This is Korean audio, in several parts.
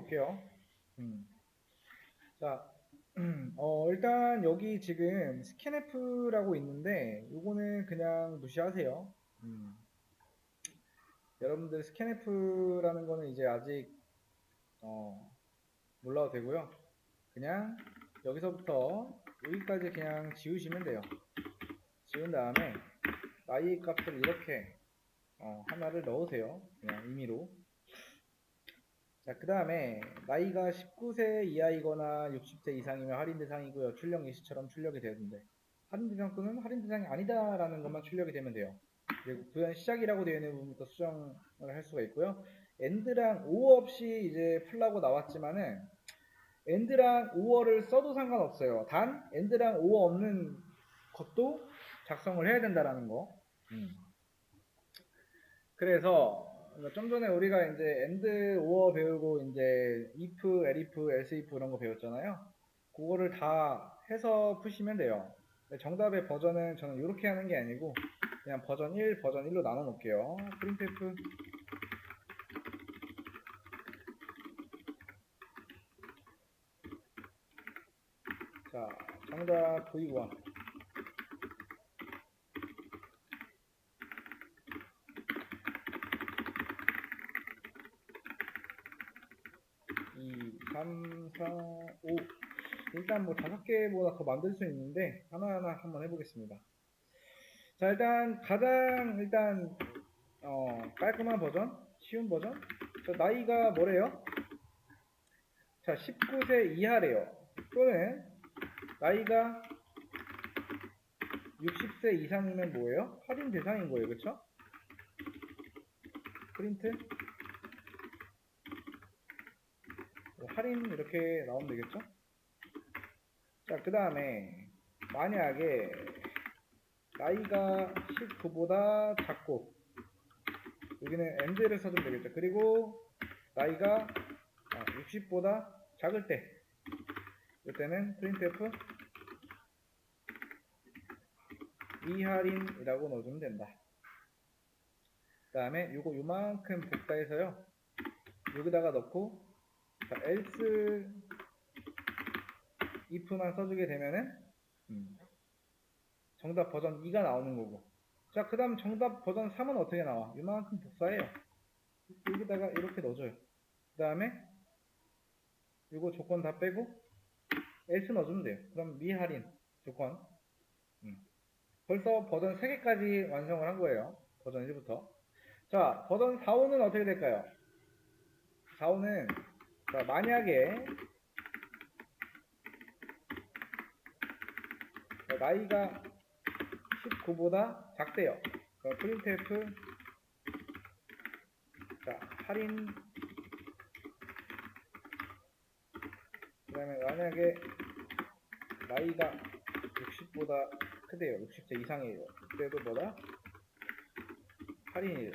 볼게요. 자, 일단 여기 지금 스캔F라고 있는데 요거는 그냥 무시하세요. 여러분들 스캔F라는 거는 이제 아직 몰라도 되고요. 그냥 여기서부터 여기까지 그냥 지우시면 돼요. 지운 다음에 나이 값을 이렇게 하나를 넣으세요. 그냥 임의로. 자, 그 다음에 나이가 19세 이하이거나 60세 이상이면 할인 대상이고요. 출력 예시처럼 출력이 되는데 할인 대상 또는 할인 대상이 아니다라는 것만 출력이 되면 돼요. 그리고 구현 시작이라고 되어 있는 부분부터 수정을 할 수가 있고요. 엔드랑 오어 없이 이제 풀라고 나왔지만은 엔드랑 오어를 써도 상관없어요. 단 엔드랑 오어 없는 것도 작성을 해야 된다라는 거. 그래서 좀 전에 우리가 이제 and, or 배우고 이제 if, elif, else if 이런 거 배웠잖아요. 그거를 다 해서 푸시면 돼요. 정답의 버전은 저는 이렇게 하는 게 아니고 그냥 버전 1, 버전 1로 나눠 놓을게요. printf. 자, 정답 v1. 2, 3, 4, 5. 일단 뭐 5개보다 더 만들 수 있는데 하나하나 한번 해보겠습니다. 자, 일단 가장 깔끔한 버전, 쉬운 버전. 자, 나이가 뭐래요? 자, 19세 이하래요. 또는 나이가 60세 이상이면 뭐예요? 할인 대상인 거예요. 그쵸? 프린트. 할인 이렇게 나오면 되겠죠? 자, 그 다음에 만약에 나이가 19보다 작고 여기는 end를 써주면 되겠죠. 그리고 나이가 60보다 작을 때 이때는 printf 미할인이라고 넣어주면 된다. 그 다음에 요만큼 복사해서요 여기다가 넣고 자, else if만 써주게 되면은 정답 버전 2가 나오는 거고. 자, 그 다음 정답 버전 3은 어떻게 나와? 요만큼 복사해요. 여기다가 이렇게 넣어줘요. 그 다음에 이거 조건 다 빼고 else 넣어주면 돼요. 그럼 미할인 조건. 벌써 버전 3개까지 완성을 한 거예요. 버전 1부터. 자, 버전 4, 5는 어떻게 될까요? 4, 5는 자, 만약에 나이가 19보다 작대요. printf 자, 할인 그 다음에 만약에 나이가 60보다 크대요. 60세 이상이에요. 그때도 뭐다? 할인일.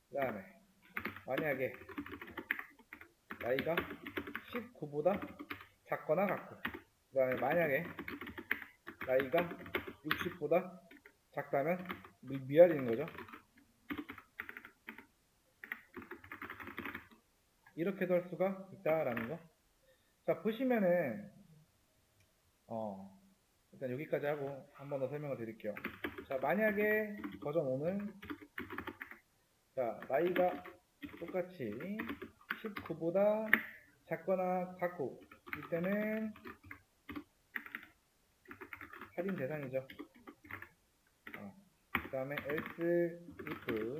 그 다음에 만약에 나이가 19보다 작거나 같고 그 다음에 만약에 나이가 60보다 작다면 미할인인 거죠. 이렇게도 할 수가 있다라는 거. 자, 보시면은 일단 여기까지 하고 한 번 더 설명을 드릴게요. 자, 만약에 버전 5는 자, 나이가 똑같이 19보다 작거나 같고 이때는 할인 대상이죠. 그 다음에 else if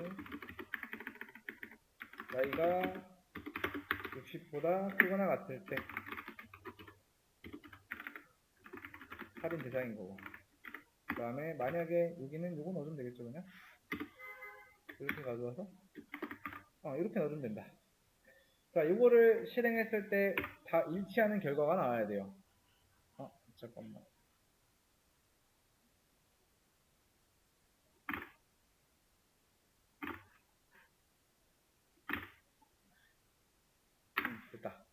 나이가 60보다 크거나 같을 때 할인 대상인 거고. 그 다음에 만약에 여기는 요거 넣어주면 되겠죠. 그냥 이렇게 가져와서 이렇게 넣어주면 된다. 자, 요거를 실행했을 때 다 일치하는 결과가 나와야 돼요. 잠깐만. 됐다.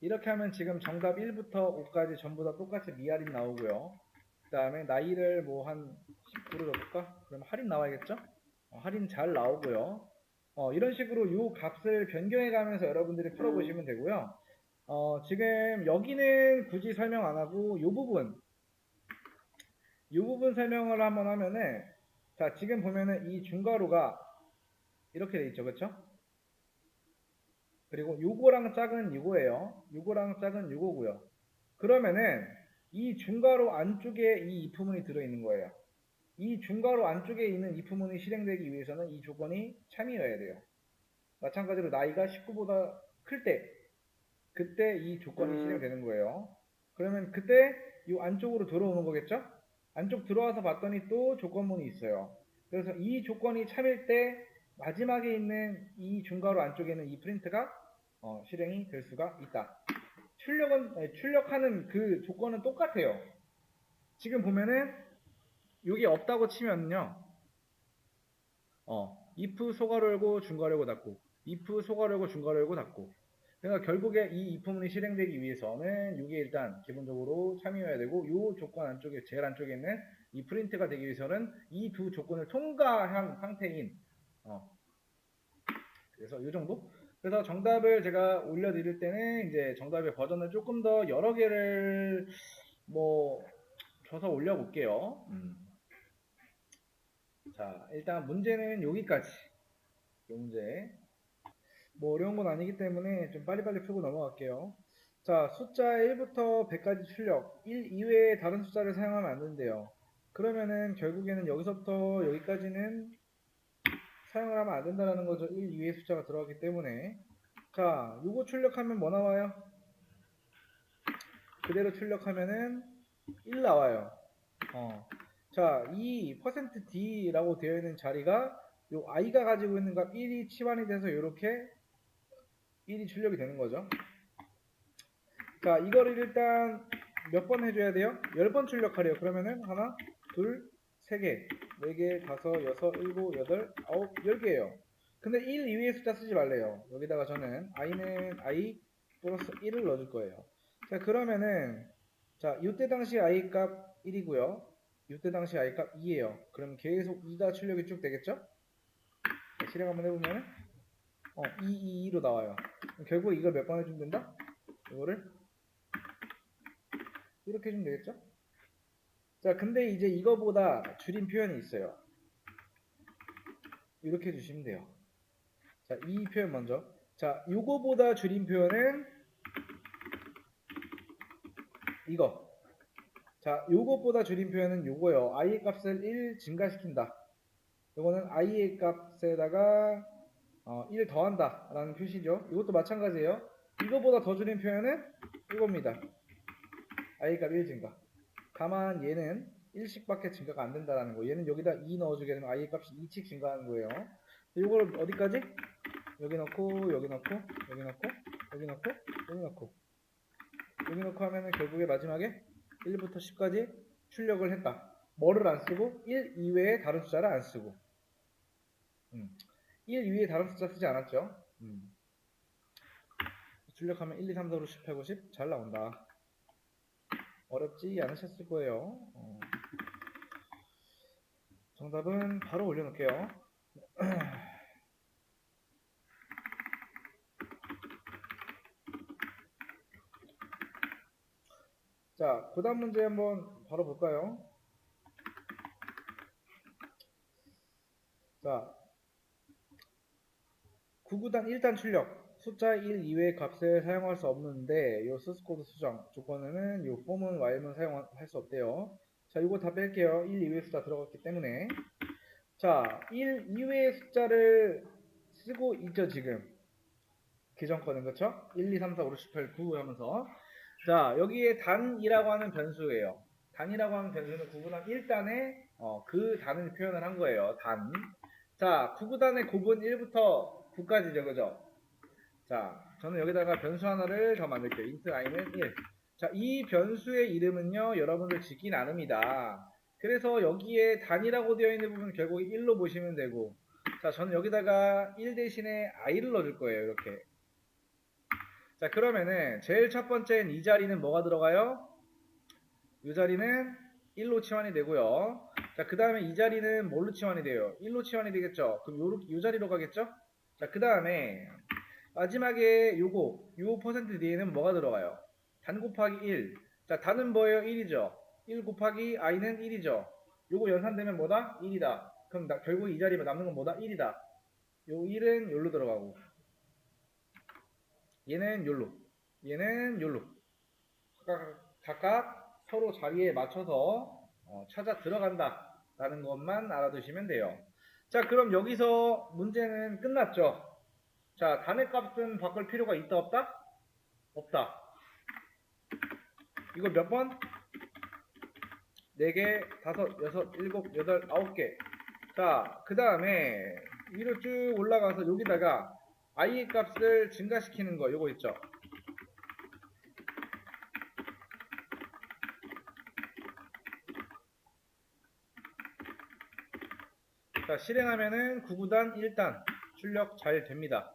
이렇게 하면 지금 정답 1부터 5까지 전부 다 똑같이 미할인 나오고요. 그 다음에 나이를 뭐 한 19로 넣어볼까? 그럼 할인 나와야겠죠? 할인 잘 나오고요. 이런 식으로 이 값을 변경해 가면서 여러분들이 풀어보시면 되고요. 지금 여기는 굳이 설명 안 하고 이 부분 설명을 한번 하면은, 자, 지금 보면은 이 중괄호가 이렇게 돼 있죠. 그쵸? 그리고 요거랑 짝은 요거예요. 요거랑 짝은 요거고요. 그러면은 이 중괄호 안쪽에 이 if문이 들어있는 거예요. 이 중괄호 안쪽에 있는 if문이 실행되기 위해서는 이 조건이 참이어야 돼요. 마찬가지로 나이가 19보다 클 때, 그때 이 조건이 실행되는 거예요. 그러면 그때 이 안쪽으로 들어오는 거겠죠? 안쪽 들어와서 봤더니 또 조건문이 있어요. 그래서 이 조건이 참일 때 마지막에 있는 이 중괄호 안쪽에 있는 이 프린트가 실행이 될 수가 있다. 출력하는 그 조건은 똑같아요. 지금 보면은 이게 없다고 치면요. if 소괄호 열고 중괄호 열고 닫고, if 소괄호 열고 중괄호 열고 닫고. 그러니까 결국에 이 if문이 실행되기 위해서는 이게 일단 기본적으로 참여해야 되고, 이 조건 안쪽에 제일 안쪽에 있는 이 프린트가 되기 위해서는 이 두 조건을 통과한 상태인 그래서 이 정도. 그래서 정답을 제가 올려드릴 때는 이제 정답의 버전을 조금 더 여러 개를 줘서 올려볼게요. 자, 일단 문제는 여기까지. 이 문제. 어려운 건 아니기 때문에 좀 빨리빨리 풀고 넘어갈게요. 자, 숫자 1부터 100까지 출력. 1 이외에 다른 숫자를 사용하면 안 된대요. 그러면은 결국에는 여기서부터 여기까지는 사용을 하면 안 된다는 거죠. 1 이외의 숫자가 들어가기 때문에. 자, 요거 출력하면 뭐 나와요? 그대로 출력하면은 1 나와요. 자, 이 %d라고 되어 있는 자리가 요 i가 가지고 있는 값 1이 치환이 돼서 이렇게 1이 출력이 되는 거죠. 자, 이거를 일단 몇 번 해줘야 돼요? 10번 출력하래요. 그러면은 하나, 둘, 세 개, 네 개, 다섯, 여섯, 일곱, 여덟, 아홉, 10개예요. 근데 1 이외의 숫자 쓰지 말래요. 여기다가 저는 i는 i 플러스 1을 넣어줄 거예요. 자, 그러면은 자, 이때 당시 i 값 1이고요. 이때 당시 i 값 2예요. 그럼 계속 2가 출력이 쭉 되겠죠? 자, 실행 한번 해보면은 2, 2로 나와요. 결국 이걸 몇 번 해주면 된다? 이거를 이렇게 해주면 되겠죠? 자, 근데 이제 이거보다 줄임 표현이 있어요. 이렇게 해주시면 돼요. 자, 이 표현 먼저. 자, 요거보다 줄임 표현은 이거. 자, 요것보다 줄임 표현은 요거요. i의 값을 1 증가시킨다. 요거는 i의 값에다가 1 더한다 라는 표시죠. 이것도 마찬가지예요. 이거보다 더 줄인 표현은 이겁니다. i 값 1 증가. 다만 얘는 1씩밖에 증가가 안 된다라는 거. 얘는 여기다 2 넣어주게 되면 i 값이 2씩 증가하는 거예요. 이걸 어디까지? 여기 넣고 여기 넣고 여기 넣고 여기 넣고 여기 넣고 여기 넣고 하면은 결국에 마지막에 1부터 10까지 출력을 했다. 뭐를 안 쓰고 1 이외에 다른 숫자를 안 쓰고 1 이외에 다른 숫자 쓰지 않았죠. 출력하면 1, 2, 3, 4, 5, 10, 150 잘 나온다. 어렵지 않으셨을 거예요. 정답은 바로 올려놓을게요. 자, 그 다음 문제 한번 바로 볼까요? 자, 9구단 1단 출력. 숫자 1 이외의 값을 사용할 수 없는데 이 소스코드 수정 조건에는 이 폼은 while은 사용할 수 없대요. 자, 이거 다 뺄게요. 1 이외의 숫자 들어갔기 때문에. 자, 1 이외의 숫자를 쓰고 있죠, 지금. 기존 거는, 그쵸? 1, 2, 3, 4, 5, 6, 7, 8, 9 하면서. 자, 여기에 단이라고 하는 변수예요. 단이라고 하는 변수는 9구단 1단에 그 단을 표현을 한 거예요. 단. 자, 9구단의 곱은 1부터 9까지죠, 그죠? 자, 저는 여기다가 변수 하나를 더 만들게요. int i는 1. 자, 이 변수의 이름은요, 여러분들 짓기 나름이다. 그래서 여기에 단이라고 되어 있는 부분 결국 1로 보시면 되고, 자, 저는 여기다가 1 대신에 i를 넣어줄 거예요, 이렇게. 자, 그러면은 제일 첫 번째는 이 자리는 뭐가 들어가요? 이 자리는 1로 치환이 되고요. 자, 그 다음에 이 자리는 뭘로 치환이 돼요? 1로 치환이 되겠죠? 그럼 요 자리로 가겠죠? 자, 그 다음에 마지막에 요 퍼센트 뒤에는 뭐가 들어가요? 단 곱하기 1. 자, 단은 뭐예요? 1이죠. 1 곱하기 i는 1이죠. 요거 연산되면 뭐다? 1이다. 그럼 결국 이 자리에 남는 건 뭐다? 1이다. 요 1은 요로 들어가고, 얘는 요로, 얘는 요로. 각각 서로 자리에 맞춰서 찾아 들어간다 라는 것만 알아두시면 돼요. 자, 그럼 여기서 문제는 끝났죠. 자, 단의 값은 바꿀 필요가 있다 없다? 없다. 이거 몇 번? 4개, 5, 6, 7, 8, 9개. 자, 그 다음에 위로 쭉 올라가서 여기다가 i의 값을 증가시키는 거 요거 있죠. 자, 실행하면은 9구단 1단 출력 잘 됩니다.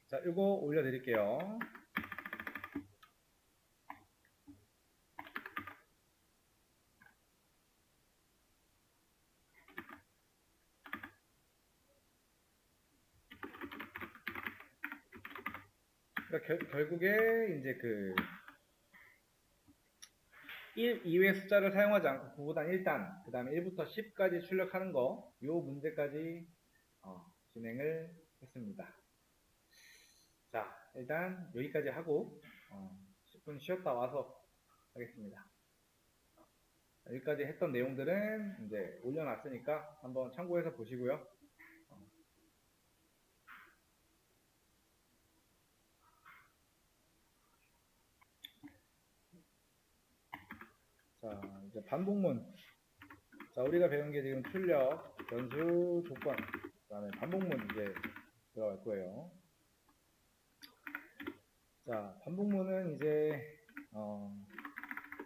자, 이거 올려드릴게요. 그러니까 결국에 이제 그 1 이외의 숫자를 사용하지 않고 9구단 1단, 그 다음에 1부터 10까지 출력하는 거, 요 문제까지 진행을 했습니다. 자, 일단 여기까지 하고 10분 쉬었다 와서 하겠습니다. 여기까지 했던 내용들은 이제 올려놨으니까 한번 참고해서 보시고요. 자, 이제 반복문. 자, 우리가 배운 게 지금 출력, 변수, 조건, 그 다음에 반복문 이제 들어갈 거예요. 자, 반복문은 이제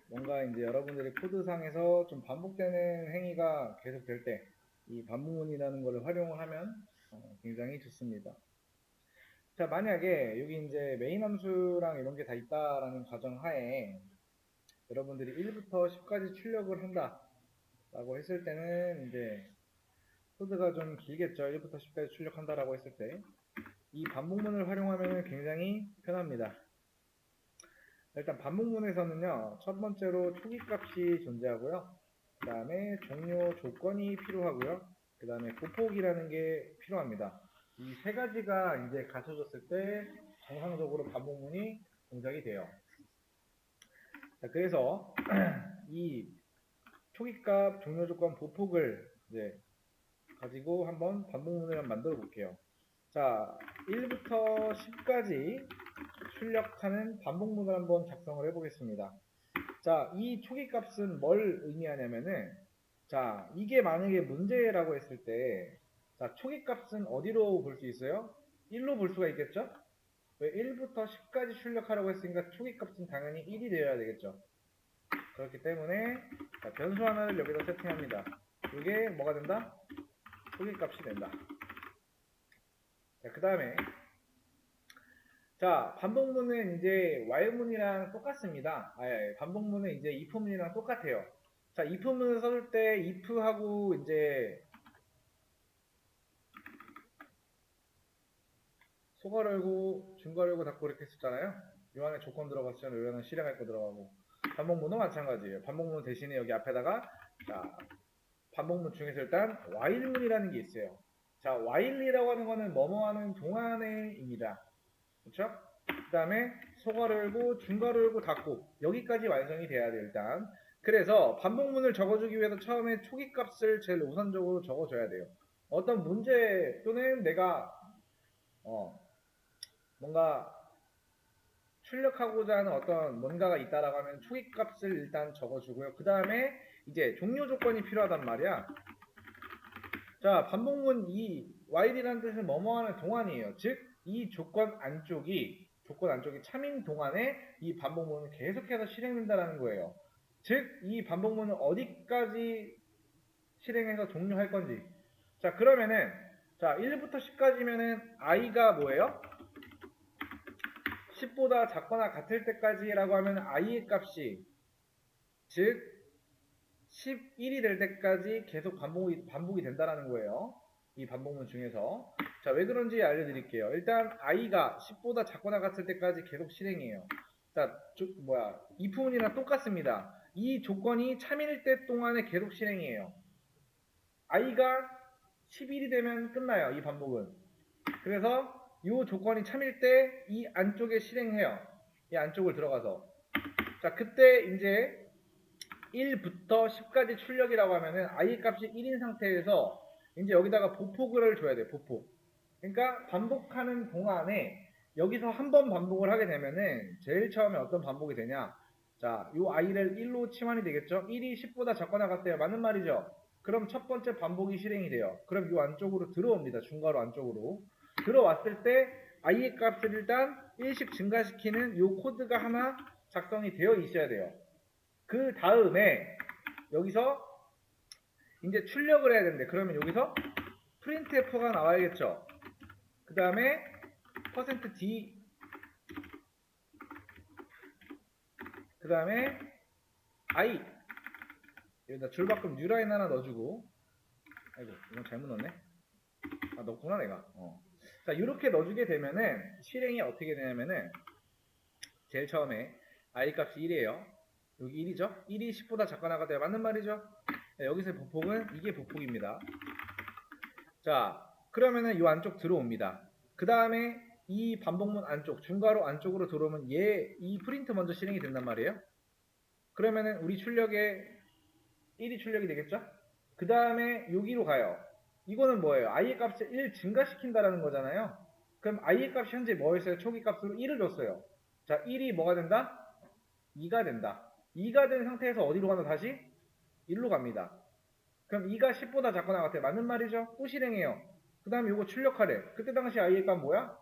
뭔가 이제 여러분들이 코드상에서 좀 반복되는 행위가 계속 될 때 이 반복문이라는 것을 활용을 하면 굉장히 좋습니다. 자, 만약에 여기 이제 메인 함수랑 이런 게 다 있다라는 가정하에 여러분들이 1부터 10까지 출력을 한다 라고 했을 때는 이제 코드가 좀 길겠죠. 1부터 10까지 출력한다라고 했을 때 이 반복문을 활용하면 굉장히 편합니다. 일단 반복문에서는요, 첫 번째로 초기값이 존재하고요, 그 다음에 종료 조건이 필요하고요, 그 다음에 보폭이라는 게 필요합니다. 이 세 가지가 이제 갖춰졌을 때 정상적으로 반복문이 동작이 돼요. 자, 그래서 이 초기값, 종료 조건, 보폭을 이제 가지고 한번 반복문을 만들어 볼게요. 자, 1부터 10까지 출력하는 반복문을 한번 작성을 해보겠습니다. 자, 이 초기값은 뭘 의미하냐면은, 자, 이게 만약에 문제라고 했을 때, 자, 초기값은 어디로 볼 수 있어요? 1로 볼 수가 있겠죠? 왜 1부터 10까지 출력하라고 했으니까 초기값은 당연히 1이 되어야 되겠죠. 그렇기 때문에 자, 변수 하나를 여기다 세팅합니다. 이게 뭐가 된다? 초기값이 된다. 자, 그 다음에 자, 반복문은 이제 while문이랑 똑같습니다. 반복문은 이제 if문이랑 똑같아요. 자, if문을 써줄 때 if하고 이제 소괄 열고, 중괄 열고 닫고 이렇게 썼잖아요. 요 안에 조건 들어갔으면 요 안에 실행할 거 들어가고. 반복문도 마찬가지예요. 반복문 대신에 여기 앞에다가 자, 반복문 중에서 일단 while문이라는 게 있어요. 자, while이라고 하는 거는 뭐뭐 하는 동안에입니다. 그렇죠? 그 다음에 소괄호 열고 중괄호 열고 닫고 여기까지 완성이 돼야 돼 일단. 그래서 반복문을 적어주기 위해서 처음에 초기값을 제일 우선적으로 적어줘야 돼요. 어떤 문제 또는 내가 뭔가 출력하고자 하는 어떤 뭔가가 있다라고 하면 초기값을 일단 적어주고요. 그 다음에 이제 종료 조건이 필요하단 말이야. 자, 반복문 이 while이라는 뜻은 뭐뭐 하는 동안이에요. 즉 이 조건 안쪽이 참인 동안에 이 반복문은 계속해서 실행된다는 거예요. 즉 이 반복문은 어디까지 실행해서 종료할 건지. 자, 그러면은 자 1부터 10까지면은 i가 뭐예요? 10보다 작거나 같을 때까지라고 하면 i의 값이 즉 11이 될 때까지 계속 반복이 된다는 거예요. 이 반복문 중에서. 자, 왜 그런지 알려드릴게요. 일단 i가 10보다 작거나 같을 때까지 계속 실행해요. 자, if문이랑 똑같습니다. 이 조건이 참일 때 동안에 계속 실행해요. i가 11이 되면 끝나요. 이 반복은. 그래서 이 조건이 참일 때 이 안쪽에 실행해요. 이 안쪽을 들어가서. 자, 그때 이제 1부터 10까지 출력이라고 하면은 i 값이 1인 상태에서 이제 여기다가 보폭을 줘야 돼요. 보폭. 그러니까 반복하는 동안에 여기서 한 번 반복을 하게 되면은 제일 처음에 어떤 반복이 되냐? 자, 요 i를 1로 치환이 되겠죠? 1이 10보다 작거나 같대요. 맞는 말이죠? 그럼 첫 번째 반복이 실행이 돼요. 그럼 요 안쪽으로 들어옵니다. 중괄호 안쪽으로. 들어왔을 때 i의 값을 일단 1씩 증가시키는 요 코드가 하나 작성이 되어 있어야 돼요. 그 다음에 여기서 이제 출력을 해야 되는데 그러면 여기서 printf가 나와야겠죠. 그 다음에 %d 그 다음에 i 여기다 줄바꿈 뉴라인 하나 넣어주고 아이고 이건 잘못 넣었네. 아 넣었구나 내가. 자 이렇게 넣어주게 되면은 실행이 어떻게 되냐면은 제일 처음에 i 값이 1이에요. 여기 1이죠. 1이 10보다 작거나 같아요. 맞는 말이죠. 네, 여기서의 보폭은 이게 보폭입니다. 자 그러면은 이 안쪽 들어옵니다. 그 다음에 이 반복문 안쪽 중괄호 안쪽으로 들어오면 이 프린트 먼저 실행이 된단 말이에요. 그러면은 우리 출력에 1이 출력이 되겠죠. 그 다음에 여기로 가요. 이거는 뭐예요? i의 값을 1 증가시킨다라는 거잖아요. 그럼 i의 값이 현재 뭐였어요? 초기 값으로 1을 줬어요. 자 1이 뭐가 된다? 2가 된다. 2가 된 상태에서 어디로 간다 다시? 1로 갑니다. 그럼 2가 10보다 작거나 같아요. 맞는 말이죠? 또 실행해요. 그 다음에 이거 출력하래. 그때 당시 i의 값 뭐야?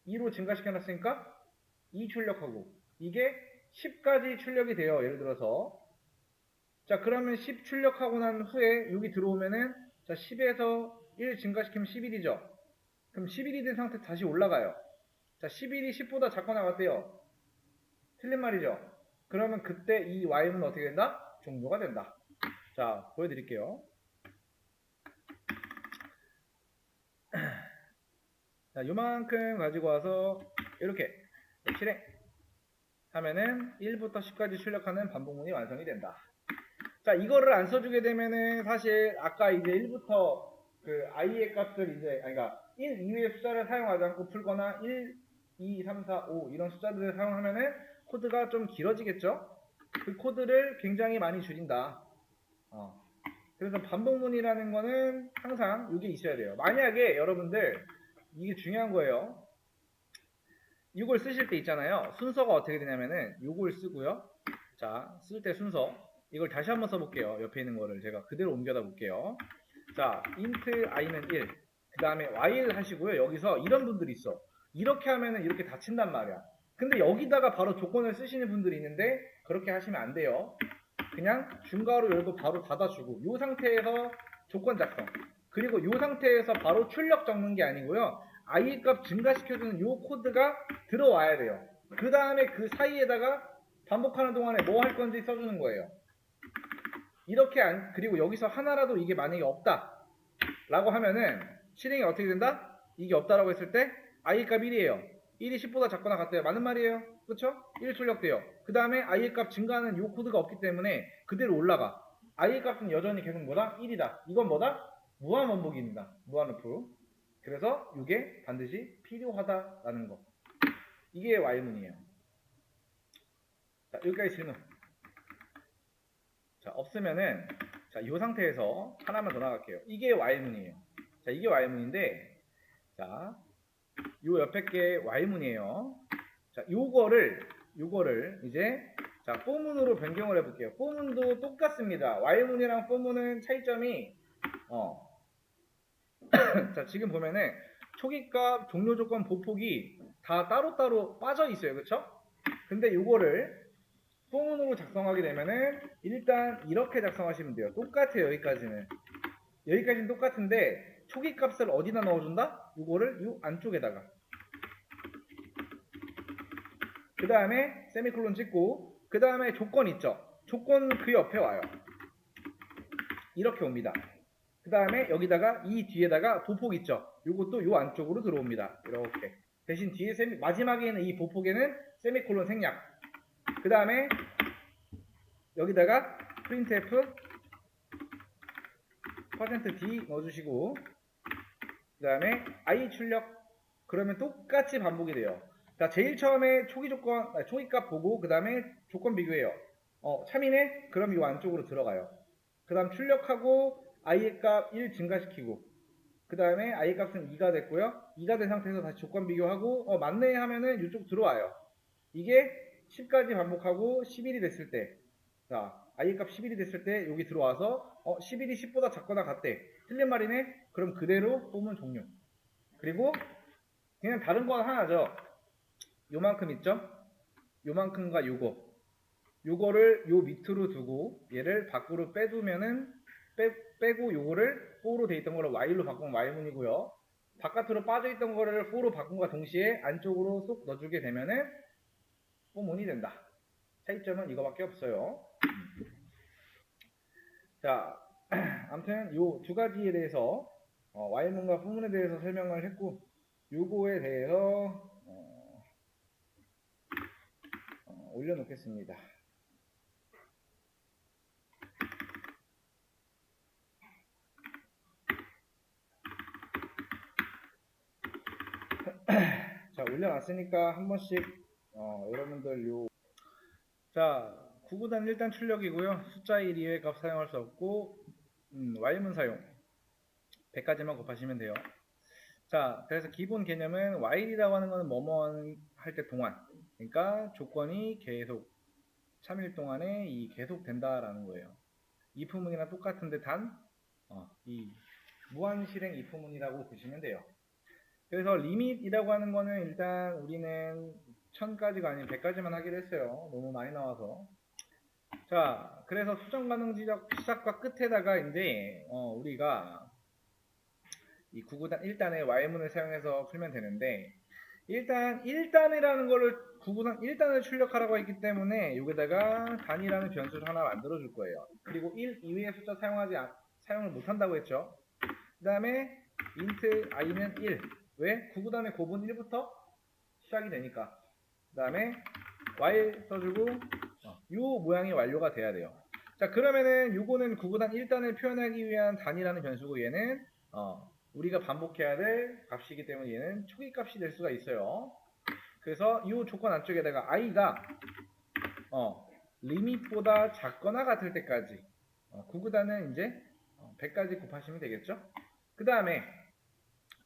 2로 증가시켜놨으니까 2 출력하고 이게 10까지 출력이 돼요. 예를 들어서 자 그러면 10 출력하고 난 후에 여기 들어오면은 자 10에서 1 증가시키면 11이죠. 그럼 11이 된 상태 다시 올라가요. 자 11이 10보다 작거나 같대요. 틀린 말이죠. 그러면 그때 이 y는 어떻게 된다? 종료가 된다. 자 보여드릴게요. 자 요만큼 가지고 와서 이렇게 실행 하면은 1부터 10까지 출력하는 반복문이 완성이 된다. 자 이거를 안 써주게 되면은 사실 아까 이제 1부터 그 i의 값을 이제 그러니까 1 이후의 숫자를 사용하지 않고 풀거나 1, 2, 3, 4, 5 이런 숫자들을 사용하면은 코드가 좀 길어지겠죠. 그 코드를 굉장히 많이 줄인다. 그래서 반복문이라는 거는 항상 이게 있어야 돼요. 만약에 여러분들 이게 중요한 거예요. 이걸 쓰실 때 있잖아요. 순서가 어떻게 되냐면은 이걸 쓰고요. 자, 쓸 때 순서 이걸 다시 한번 써볼게요. 옆에 있는 거를 제가 그대로 옮겨다 볼게요. 자, int i는 1. 그 다음에 while 하시고요. 여기서 이런 분들이 있어. 이렇게 하면은 이렇게 닫힌단 말이야. 근데 여기다가 바로 조건을 쓰시는 분들이 있는데 그렇게 하시면 안 돼요. 그냥 중괄호 열고 바로 닫아주고 이 상태에서 조건 작성 그리고 이 상태에서 바로 출력 적는 게 아니고요. i 값 증가시켜주는 이 코드가 들어와야 돼요. 그 다음에 그 사이에다가 반복하는 동안에 뭐 할 건지 써주는 거예요. 이렇게 그리고 여기서 하나라도 이게 만약에 없다 라고 하면은 실행이 어떻게 된다? 이게 없다라고 했을 때 i 값 1이에요. 1이 10보다 작거나 같대요. 맞는 말이에요. 그쵸? 1 출력돼요. 그 다음에 i의 값 증가하는 이 코드가 없기 때문에 그대로 올라가. i의 값은 여전히 계속 뭐다? 1이다. 이건 뭐다? 무한 원복입니다. 무한 루프. 그래서 이게 반드시 필요하다라는 거. 이게 while문이에요. 자, 여기까지 질문. 자, 없으면은 자, 이 상태에서 하나만 더 나갈게요. 이게 while문이에요. 자, 이게 while문인데 자, 요 옆에 게 while문이에요. 자, 요거를 이제 자, for문으로 변경을 해볼게요. for문도 똑같습니다. while문이랑 for문은 차이점이 자, 지금 보면은 초기값, 종료조건, 보폭이 다 따로따로 빠져 있어요. 그쵸? 근데 요거를 for문으로 작성하게 되면은 일단 이렇게 작성하시면 돼요. 똑같아요. 여기까지는 똑같은데 초기값을 어디다 넣어준다? 요거를 요 안쪽에다가 그 다음에 세미콜론 찍고 그 다음에 조건 있죠. 조건 그 옆에 와요. 이렇게 옵니다. 그 그 다음에 여기다가 이 뒤에다가 보폭 있죠. 요것도 요 안쪽으로 들어옵니다. 이렇게. 대신 뒤에 마지막에 있는 이 보폭에는 세미콜론 생략. 그 다음에 여기다가 printf %d 넣어주시고 그 다음에 i 출력 그러면 똑같이 반복이 돼요. 자, 제일 처음에 초기값 보고 그 다음에 조건 비교해요. 참이네? 그럼 이 안쪽으로 들어가요. 그 다음 출력하고 i의 값 1 증가시키고 그 다음에 i 값은 2가 됐고요. 2가 된 상태에서 다시 조건 비교하고 맞네 하면은 이쪽 들어와요. 이게 10까지 반복하고 11이 됐을 때 자, i 값 11이 됐을 때 여기 들어와서 11이 10보다 작거나 같대. 틀린 말이네? 그럼 그대로 뽑으면 종료. 그리고 그냥 다른 건 하나죠. 요만큼 있죠? 요만큼과 요거를 요 밑으로 두고 얘를 밖으로 빼두면은 빼고 요거를 4로 돼 있던 거를 y로 바꾸면 y문이고요. 바깥으로 빠져있던 거를 4로 바꾼과 동시에 안쪽으로 쏙 넣어주게 되면은 4문이 된다. 차이점은 이거밖에 없어요. 자, 아무튼 요 두 가지에 대해서 y문과 4문에 대해서 설명을 했고 요거에 대해서 올려놓겠습니다. 자, 올려놨으니까 한 번씩 여러분들 자, 9구단 일단 출력이고요. 숫자 1 이외의 값 사용할 수 없고 y문 사용 100까지만 곱하시면 돼요. 자, 그래서 기본 개념은 while이라고 하는 것은 뭐뭐 할 때 동안 그러니까 조건이 계속 3일 동안에 이 계속 된다라는 거예요. if문이랑 똑같은데 단 이 무한 실행 if문이라고 보시면 돼요. 그래서 리밋이라고 하는 거는 일단 우리는 1000까지가 아닌 100까지만 하기로 했어요. 너무 많이 나와서. 자, 그래서 수정 가능 지적 시작과 끝에다가 이제 우리가 이 9구단 1단의 y문을 사용해서 풀면 되는데 일단 1단이라는 거를 9구단 1단을 출력하라고 했기 때문에 여기다가 단이라는 변수를 하나 만들어 줄 거예요. 그리고 1 이외의 숫자 사용을 못 한다고 했죠. 그 다음에 int i는 1. 왜? 9구단의 곱은 1부터 시작이 되니까. 그 다음에 y 써주고 요 모양이 완료가 돼야 돼요. 자, 그러면은 요거는 9구단 1단을 표현하기 위한 단이라는 변수고 얘는 우리가 반복해야 될 값이기 때문에 얘는 초기 값이 될 수가 있어요. 그래서 이 조건 안쪽에다가 i가 리밋보다 작거나 같을 때까지 9구단은 이제 100까지 곱하시면 되겠죠. 그 다음에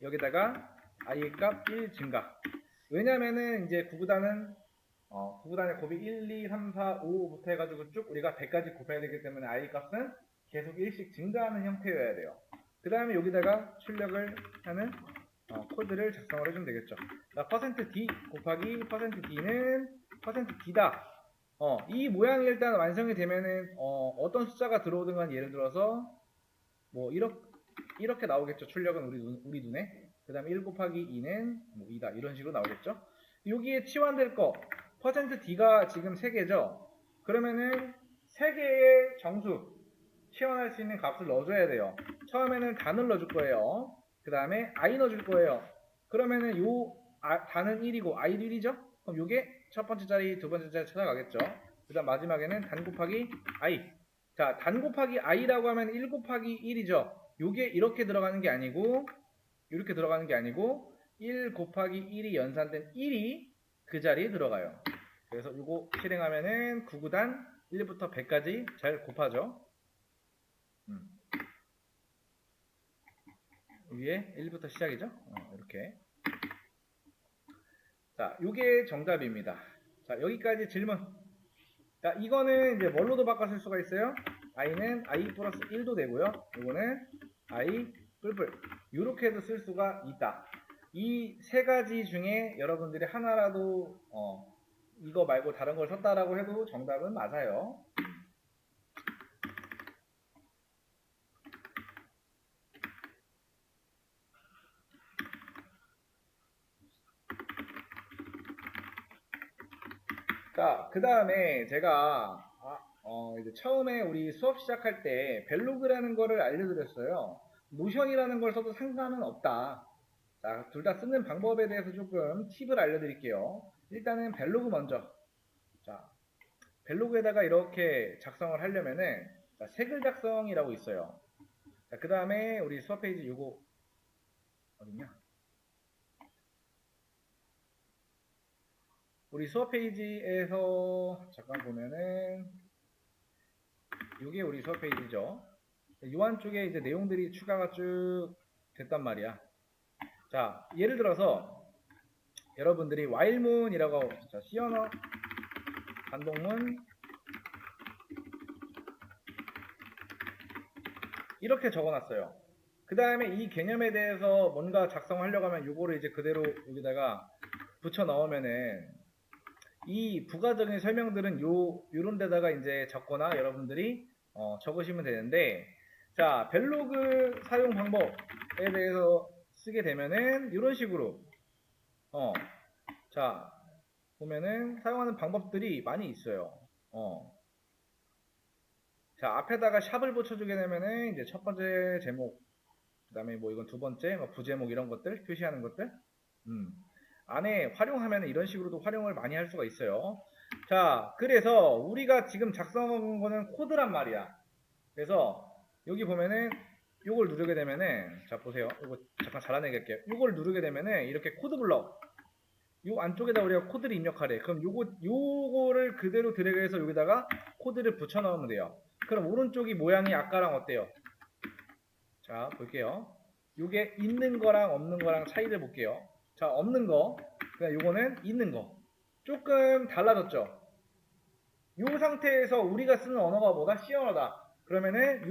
여기다가 i의 값 1 증가. 왜냐면은 이제 9구단의 곱이 1, 2, 3, 4, 5부터 해가지고 쭉 우리가 100까지 곱해야 되기 때문에 i 값은 계속 1씩 증가하는 형태여야 돼요. 그 다음에 여기다가 출력을 하는 코드를 작성을 해주면 되겠죠. 자, %d 곱하기 %d는 %d다. 이 모양이 일단 완성이 되면은 어떤 숫자가 들어오든 간 예를 들어서 뭐 이렇게 나오겠죠. 출력은 우리 눈에. 그 다음에 1 곱하기 2는 뭐 2다. 이런 식으로 나오겠죠. 여기에 치환될 거 %d가 지금 3개죠. 그러면은 3개의 정수 치환할 수 있는 값을 넣어줘야 돼요. 처음에는 단을 넣어줄 거예요. 그 다음에 i 넣어줄 거예요. 그러면은 단은 1이고 i도 1이죠? 그럼 요게 첫 번째 자리, 두 번째 자리 찾아가겠죠. 그 다음 마지막에는 단 곱하기 i. 자, 단 곱하기 i라고 하면 1 곱하기 1이죠. 요게 이렇게 들어가는 게 아니고 1 곱하기 1이 연산된 1이 그 자리에 들어가요. 그래서 요거 실행하면은 9구단 1부터 100까지 잘 곱하죠. 위에 1부터 시작이죠. 이렇게. 자, 요게 정답입니다. 자, 여기까지 질문. 자, 이거는 이제 뭘로도 바꿔 쓸 수가 있어요. i는 i 플러스 1도 되고요. 요거는 i 뿔뿔. 요렇게도 쓸 수가 있다. 이 세 가지 중에 여러분들이 하나라도 이거 말고 다른 걸 썼다라고 해도 정답은 맞아요. 자, 그 다음에 제가 이제 처음에 우리 수업 시작할 때 벨로그라는 거를 알려드렸어요. 노션이라는 걸 써도 상관은 없다. 자, 둘 다 쓰는 방법에 대해서 조금 팁을 알려드릴게요. 일단은 벨로그 먼저. 자, 벨로그에다가 이렇게 작성을 하려면은 자, 색을 작성이라고 있어요. 자, 그 다음에 우리 수업 페이지 요거 어딨냐? 우리 수업 페이지에서 잠깐 보면은 요게 우리 수업 페이지죠. 요 안쪽에 이제 내용들이 추가가 쭉 됐단 말이야. 자, 예를 들어서 여러분들이 while문이라고 자, C 언어 반복문 이렇게 적어놨어요. 그 다음에 이 개념에 대해서 뭔가 작성하려고 하면 요거를 이제 그대로 여기다가 붙여 넣으면은 이 부가적인 설명들은 요런 데다가 이제 적거나 여러분들이 적으시면 되는데 자, 벨로그 사용 방법에 대해서 쓰게 되면은 이런 식으로 자, 보면은 사용하는 방법들이 많이 있어요. 자, 앞에다가 샵을 붙여주게 되면은 이제 첫 번째 제목, 그 다음에 뭐 이건 두 번째, 뭐 부제목 이런 것들 표시하는 것들, 안에 활용하면 이런 식으로도 활용을 많이 할 수가 있어요. 자, 그래서 우리가 지금 작성한 거는 코드란 말이야. 그래서 여기 보면은 요걸 누르게 되면은 자 보세요. 이거 잠깐 잘라내갈게요. 요걸 누르게 되면은 이렇게 코드 블럭 요 안쪽에다 우리가 코드를 입력하래. 그럼 요거를 그대로 드래그해서 여기다가 코드를 붙여 넣으면 돼요. 그럼 오른쪽이 모양이 아까랑 어때요? 자 볼게요. 요게 있는 거랑 없는 거랑 차이를 볼게요. 자 없는 거 그냥 요거는 있는 거 조금 달라졌죠. 요 상태에서 우리가 쓰는 언어가 뭐다? C 언어다. 그러면은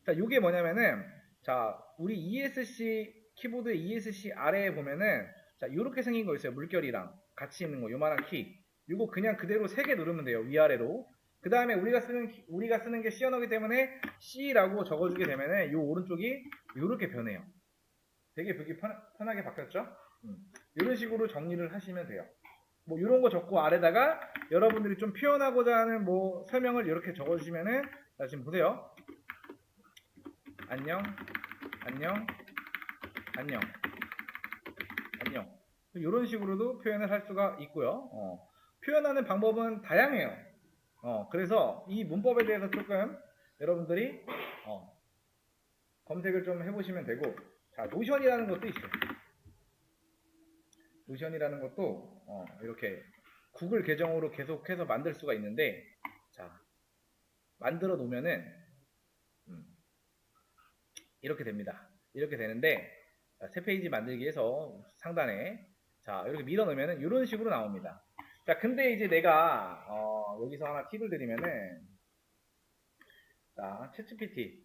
자 요게 뭐냐면은 자 우리 ESC 키보드 ESC 아래에 보면은 자 요렇게 생긴 거 있어요. 물결이랑 같이 있는 거 요만한 키 요거 그냥 그대로 3개 누르면 돼요. 위아래로. 그 다음에 우리가 쓰는 게 C 언어이기 때문에 C라고 적어주게 되면은 요 오른쪽이 요렇게 변해요. 되게 보기 편하게 바뀌었죠? 이런 식으로 정리를 하시면 돼요. 뭐 이런 거 적고 아래다가 여러분들이 좀 표현하고자 하는 뭐 설명을 이렇게 적어주시면은 자 지금 보세요. 안녕, 안녕, 안녕, 안녕. 이런 식으로도 표현을 할 수가 있고요. 표현하는 방법은 다양해요. 그래서 이 문법에 대해서 조금 여러분들이 검색을 좀 해보시면 되고, 자 노션이라는 것도 있어요. 노션이라는 것도 이렇게 구글 계정으로 계속해서 만들 수가 있는데, 자 만들어 놓으면은 이렇게 됩니다. 이렇게 되는데 새 페이지 만들기에서 상단에 자 이렇게 밀어 넣으면은 이런 식으로 나옵니다. 자 근데 이제 내가 여기서 하나 팁을 드리면은 자 챗GPT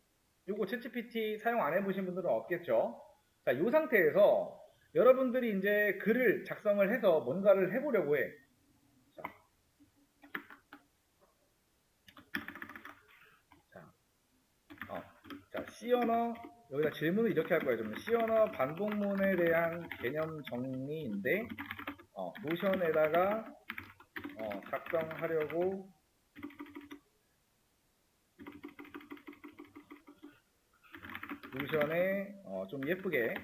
요거 챗GPT 사용 안 해보신 분들은 없겠죠. 자 이 상태에서 여러분들이 이제 글을 작성을 해서 뭔가를 해보려고 해. 자, C 언어 여기다 질문을 이렇게 할 거예요. 좀 C 언어 반복문에 대한 개념 정리인데 노션에다가 작성하려고 노션에 좀 예쁘게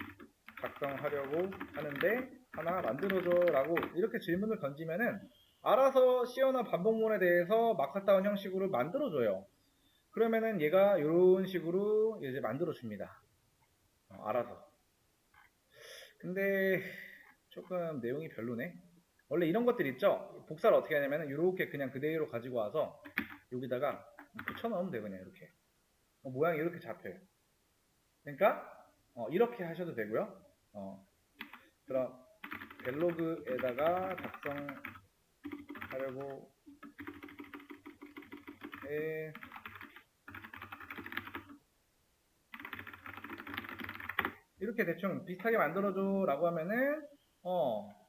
작성하려고 하는데 하나 만들어줘 라고 이렇게 질문을 던지면은 알아서 C 언어 반복문에 대해서 마크다운 형식으로 만들어줘요. 그러면은 얘가 이런 식으로 이제 만들어 줍니다. 알아서. 근데 조금 내용이 별로네. 원래 이런 것들 있죠? 복사를 어떻게 하냐면은 이렇게 그냥 그대로 가지고 와서 여기다가 붙여 넣으면 돼요. 그냥 이렇게. 모양이 이렇게 잡혀요. 그러니까 이렇게 하셔도 되고요. 그럼 벨로그에다가 작성하려고 해 이렇게 대충 비슷하게 만들어줘 라고 하면은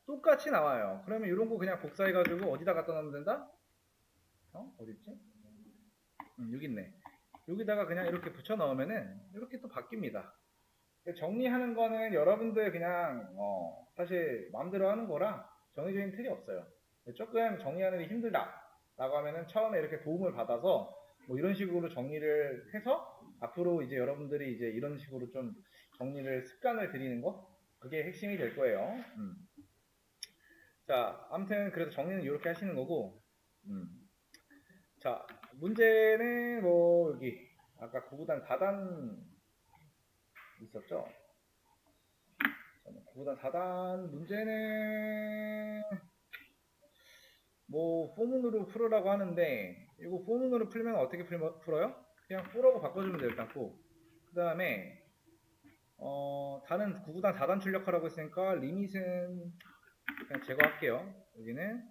똑같이 나와요. 그러면 이런 거 그냥 복사해가지고 어디다 갖다 놓으면 된다? 어딨지? 여기 있네. 여기다가 그냥 이렇게 붙여 넣으면은 이렇게 또 바뀝니다. 정리하는 거는 여러분들 그냥 사실 마음대로 하는 거라 정해진 틀이 없어요. 조금 정리하는 게 힘들다 라고 하면은 처음에 이렇게 도움을 받아서 뭐 이런 식으로 정리를 해서 앞으로 이제 여러분들이 이제 이런 식으로 좀 정리를 습관을 들이는 거 그게 핵심이 될 거예요. 자, 아무튼 그래서 정리는 이렇게 하시는 거고 자, 문제는 뭐 여기 아까 9구단 4단 있었죠? 9구단 4단 문제는 뭐 포문으로 풀으라고 하는데 이거 포문으로 풀면 어떻게 풀어요? 그냥 4라고 바꿔주면 돼요. 일단 4. 그 다음에 다는 9구단 4단 출력하라고 했으니까 리밋은 그냥 제거할게요. 여기는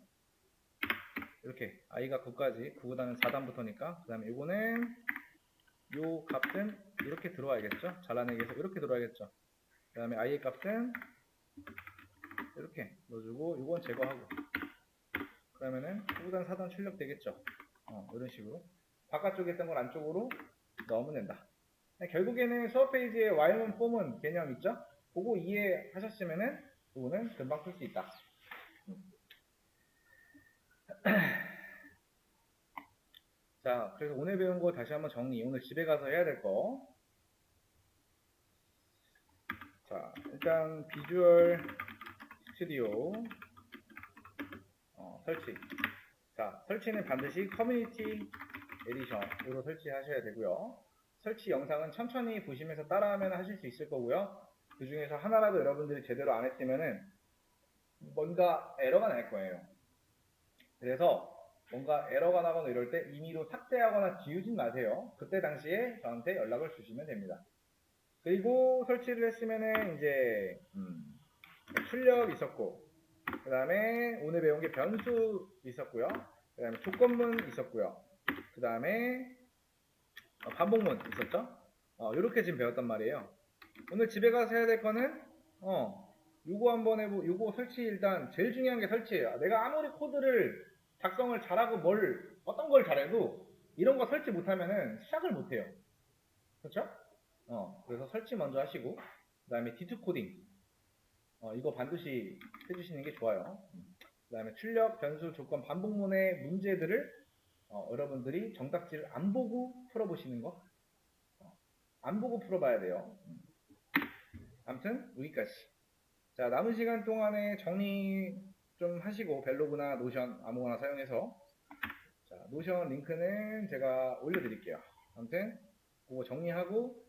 이렇게 i가 9까지 9구단은 4단부터니까 그 다음에 이거는 요 값은 이렇게 들어와야겠죠. 잘라내기 위해서 이렇게 들어와야겠죠. 그 다음에 i의 값은 이렇게 넣어주고 이건 제거하고 그러면은 9구단 4단 출력 되겠죠. 이런 식으로 바깥쪽에 있던 걸 안쪽으로 넣으면 된다. 결국에는 수업 페이지에 while은 폼은 개념 있죠? 그거 이해하셨으면은 그거는 금방 풀 수 있다. 자, 그래서 오늘 배운 거 다시 한번 정리. 오늘 집에 가서 해야 될 거. 자, 일단 비주얼 스튜디오 설치. 자, 설치는 반드시 커뮤니티 에디션으로 설치하셔야 되고요. 설치 영상은 천천히 보시면서 따라하면 하실 수 있을 거고요. 그 중에서 하나라도 여러분들이 제대로 안 했으면은 뭔가 에러가 날 거예요. 그래서 뭔가 에러가 나거나 이럴 때 임의로 삭제하거나 지우진 마세요. 그때 당시에 저한테 연락을 주시면 됩니다. 그리고 설치를 했으면은 이제 출력 있었고 그 다음에 오늘 배운 게 변수 있었고요. 그 다음에 조건문 있었고요. 그 다음에 반복문 있었죠. 이렇게 지금 배웠단 말이에요. 오늘 집에 가서 해야 될 거는 요거 한번 해보고 요거 설치 일단 제일 중요한 게 설치예요. 내가 아무리 코드를 작성을 잘하고 어떤 걸 잘해도 이런 거 설치 못하면은 시작을 못해요. 그렇죠? 그래서 설치 먼저 하시고 그 다음에 D2 코딩 이거 반드시 해주시는 게 좋아요. 그 다음에 출력, 변수, 조건, 반복문의 문제들을 여러분들이 정답지를 안 보고 풀어보시는 거. 안 보고 풀어봐야 돼요. 아무튼 여기까지. 자, 남은 시간 동안에 정리 좀 하시고 벨로그나 노션 아무거나 사용해서 자, 노션 링크는 제가 올려드릴게요. 아무튼 그거 정리하고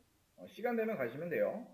시간 되면 가시면 돼요.